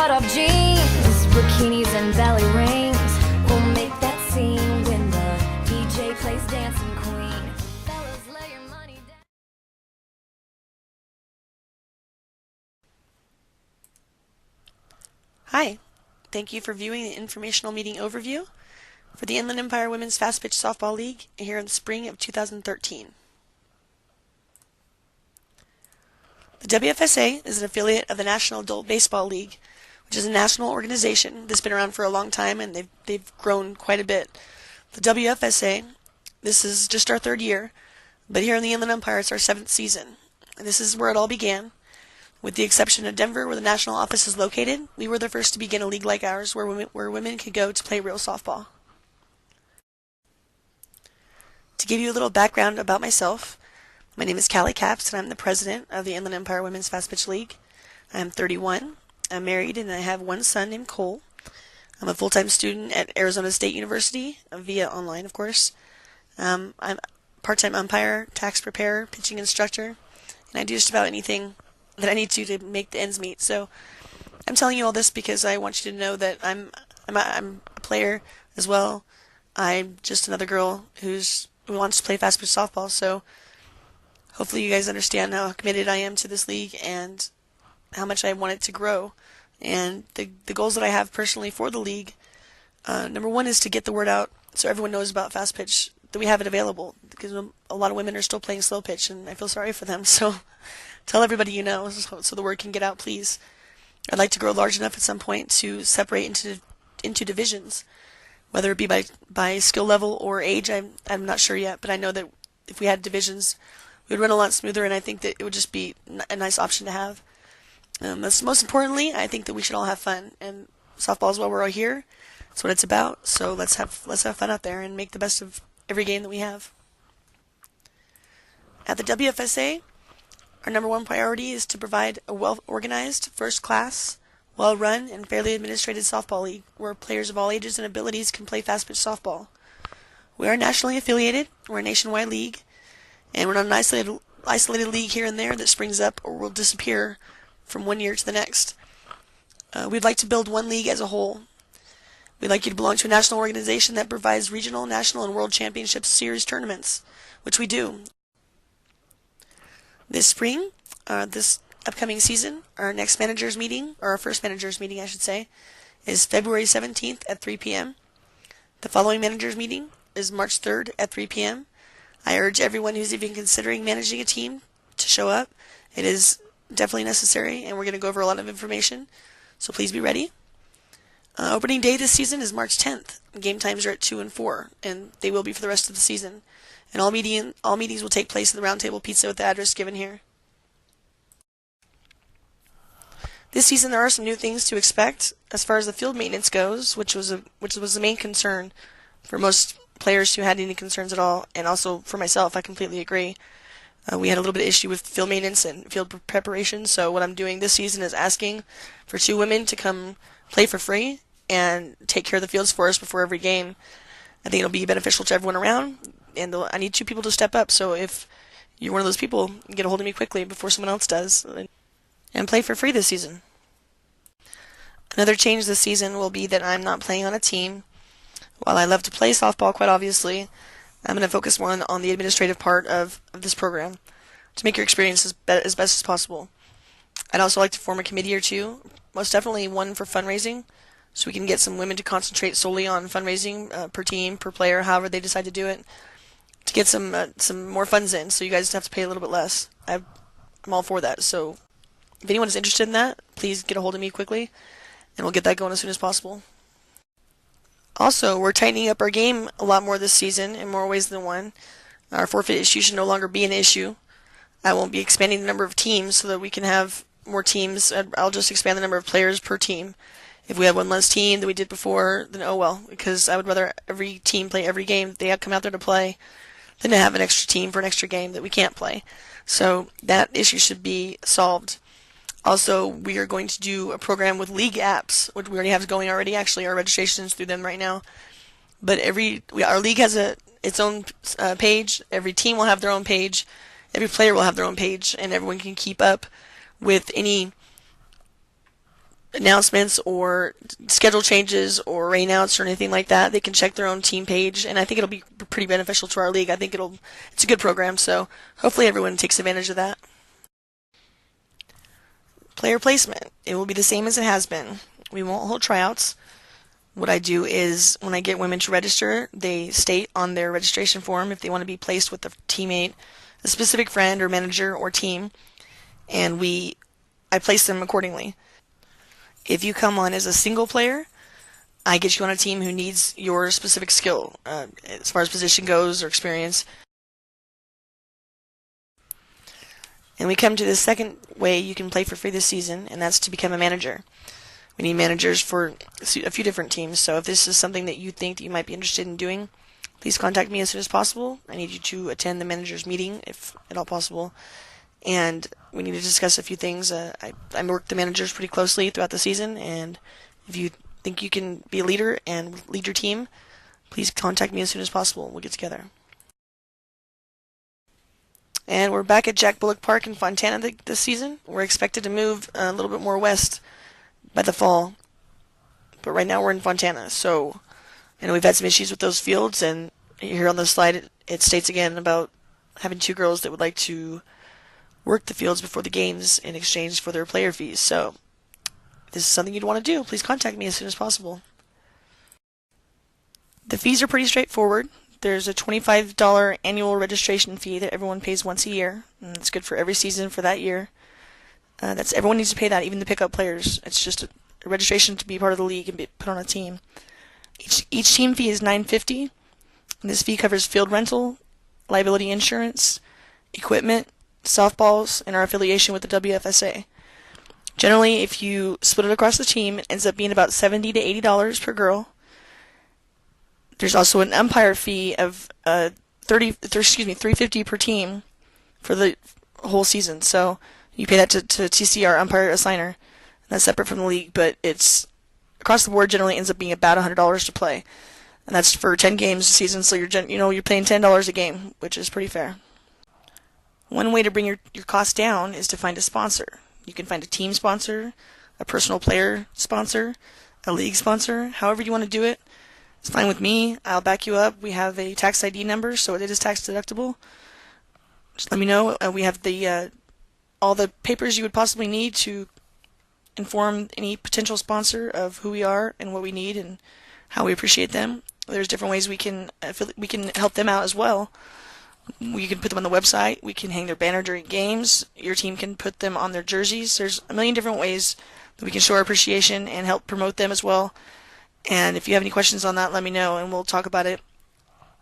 cut-off jeans, bikinis and belly rings will make that scene when the DJ plays Dancing Queen. Fellas, lay your money down. Hi, thank you for viewing the informational meeting overview for the Inland Empire Women's Fastpitch Softball League here in the spring of 2013. The WFSA is an affiliate of the National Adult Baseball League, which is a national organization that's been around for a long time, and they've grown quite a bit. The WFSA, this is just our third year, but here in the Inland Empire it's our 7th season. And this is where it all began. With the exception of Denver, where the national office is located, we were the first to begin a league like ours where women could go to play real softball. To give you a little background about myself, my name is Callie Capps, and I'm the president of the Inland Empire Women's Fastpitch League. I'm 31, I'm married, and I have one son named Cole. I'm a full-time student at Arizona State University, via online, of course. I'm a part-time umpire, tax preparer, pitching instructor, and I do just about anything that I need to make the ends meet. So I'm telling you all this because I want you to know that I'm a player as well. I'm just another girl who wants to play fastpitch softball, so hopefully you guys understand how committed I am to this league and how much I want it to grow. And the goals that I have personally for the league, number one is to get the word out so everyone knows about fast pitch, that we have it available, because a lot of women are still playing slow pitch and I feel sorry for them. So tell everybody you know so the word can get out, please. I'd like to grow large enough at some point to separate into divisions, whether it be by skill level or age. I'm not sure yet, but I know that if we had divisions, it would run a lot smoother, and I think that it would just be a nice option to have. Most importantly, I think that we should all have fun, and softball is why we're all here. That's what it's about. So let's have fun out there and make the best of every game that we have. At the WFSA, our number one priority is to provide a well-organized, first-class, well-run, and fairly administrated softball league where players of all ages and abilities can play fast-pitch softball. We are nationally affiliated. We're a nationwide league, and we're not an isolated league here and there that springs up or will disappear from one year to the next. We'd like to build one league as a whole. We'd like you to belong to a national organization that provides regional, national, and world championship series tournaments, which we do. This spring, this upcoming season, our next managers meeting, or our first managers meeting I should say, is February 17th at 3 p.m. The following managers meeting is March 3rd at 3 p.m. I urge everyone who's even considering managing a team to show up. It is definitely necessary, and we're going to go over a lot of information, so please be ready. Opening day this season is March 10th. Game times are at 2 and 4, and they will be for the rest of the season. And all meetings will take place at the Round Table Pizza with the address given here. This season there are some new things to expect as far as the field maintenance goes, which was the main concern for most players who had any concerns at all, and also for myself. I completely agree. We had a little bit of issue with field maintenance and field preparation, so what I'm doing this season is asking for 2 women to come play for free and take care of the fields for us before every game. I think it'll be beneficial to everyone around, and I need 2 people to step up, so if you're one of those people, get a hold of me quickly before someone else does, and play for free this season. Another change this season will be that I'm not playing on a team. While I love to play softball, quite obviously, I'm going to focus more on the administrative part of this program to make your experience as best as possible. I'd also like to form a committee or 2, most definitely one for fundraising, so we can get some women to concentrate solely on fundraising per team, per player, however they decide to do it, to get some more funds in, so you guys have to pay a little bit less. I'm all for that, so if anyone is interested in that, please get a hold of me quickly, and we'll get that going as soon as possible. Also, we're tightening up our game a lot more this season in more ways than one. Our forfeit issue should no longer be an issue. I won't be expanding the number of teams so that we can have more teams. I'll just expand the number of players per team. If we have one less team than we did before, then oh well, because I would rather every team play every game they come out there to play than to have an extra team for an extra game that we can't play. So that issue should be solved. Also, we are going to do a program with league apps, which we already have going already. Actually, our registration is through them right now. But our league has its own page. Every team will have their own page. Every player will have their own page, and everyone can keep up with any announcements or schedule changes or rainouts or anything like that, they can check their own team page, and I think it'll be pretty beneficial to our league. I think it's a good program, so hopefully everyone takes advantage of that. Player placement. It will be the same as it has been. We won't hold tryouts. What I do is when I get women to register, they state on their registration form if they want to be placed with a teammate, a specific friend or manager or team, and I place them accordingly. If you come on as a single player, I get you on a team who needs your specific skill as far as position goes or experience. And we come to the second way you can play for free this season, and that's to become a manager. We need managers for a few different teams, so if this is something that you think that you might be interested in doing, please contact me as soon as possible. I need you to attend the manager's meeting, if at all possible, and we need to discuss a few things. I work the managers pretty closely throughout the season, and if you think you can be a leader and lead your team, please contact me as soon as possible. We'll get together. And we're back at Jack Bullock Park in Fontana this season. We're expected to move a little bit more west by the fall, but right now we're in Fontana. So, we've had some issues with those fields, and here on the slide it states again about having 2 girls that would like to work the fields before the games in exchange for their player fees. So, if this is something you'd want to do, please contact me as soon as possible. The fees are pretty straightforward. There's a $25 annual registration fee that everyone pays once a year, and it's good for every season for that year. Everyone needs to pay that, even the pickup players. It's just a registration to be part of the league and be put on a team. Each team fee is $9.50, and this fee covers field rental, liability insurance, equipment, softballs, and our affiliation with the WFSA. Generally, if you split it across the team, it ends up being about $70 to $80 per girl. There's also an umpire fee of $3.50 per team for the whole season. So you pay that to TC, our umpire assigner. That's separate from the league, but it's across the board generally ends up being about $100 to play, and that's for 10 games a season. So you're paying $10 a game, which is pretty fair. One way to bring your costs down is to find a sponsor. You can find a team sponsor, a personal player sponsor, a league sponsor, however you want to do it. It's fine with me. I'll back you up. We have a tax ID number, so it is tax deductible. Just let me know. We have all the papers you would possibly need to inform any potential sponsor of who we are and what we need and how we appreciate them. There's different ways we can help them out as well. We can put them on the website. We can hang their banner during games. Your team can put them on their jerseys. There's a million different ways that we can show our appreciation and help promote them as well. And if you have any questions on that, let me know, and we'll talk about it.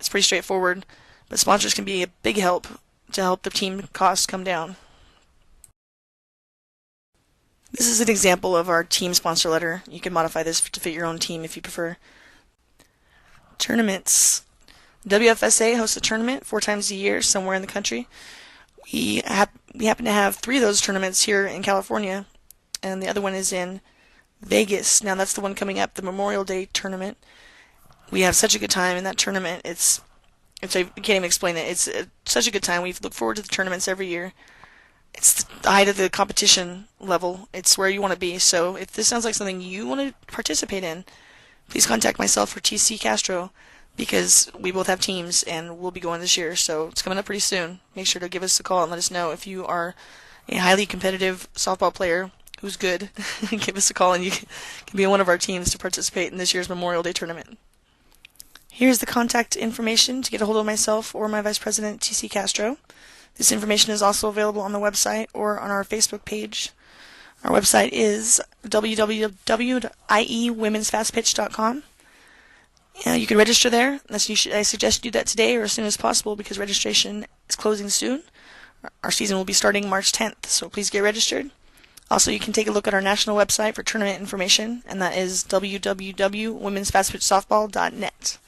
It's pretty straightforward, but sponsors can be a big help to help the team costs come down. This is an example of our team sponsor letter. You can modify this to fit your own team if you prefer. Tournaments. WFSA hosts a tournament 4 times a year somewhere in the country. We happen to have 3 of those tournaments here in California, and the other one is in Vegas. Now that's the one coming up, the Memorial Day tournament. We have such a good time in that tournament. I can't even explain it. It's such a good time. We look forward to the tournaments every year. It's the height of the competition level. It's where you want to be. So if this sounds like something you want to participate in, please contact myself or TC Castro, because we both have teams and we'll be going this year. So it's coming up pretty soon. Make sure to give us a call and let us know if you are a highly competitive softball player who's good. Give us a call and you can be on one of our teams to participate in this year's Memorial Day tournament. Here's the contact information to get a hold of myself or my Vice President, TC Castro. This information is also available on the website or on our Facebook page. Our website is www.iewomensfastpitch.com. You can register there. I suggest you do that today or as soon as possible because registration is closing soon. Our season will be starting March 10th, so please get registered. Also, you can take a look at our national website for tournament information, and that is www.womensfastpitchsoftball.net.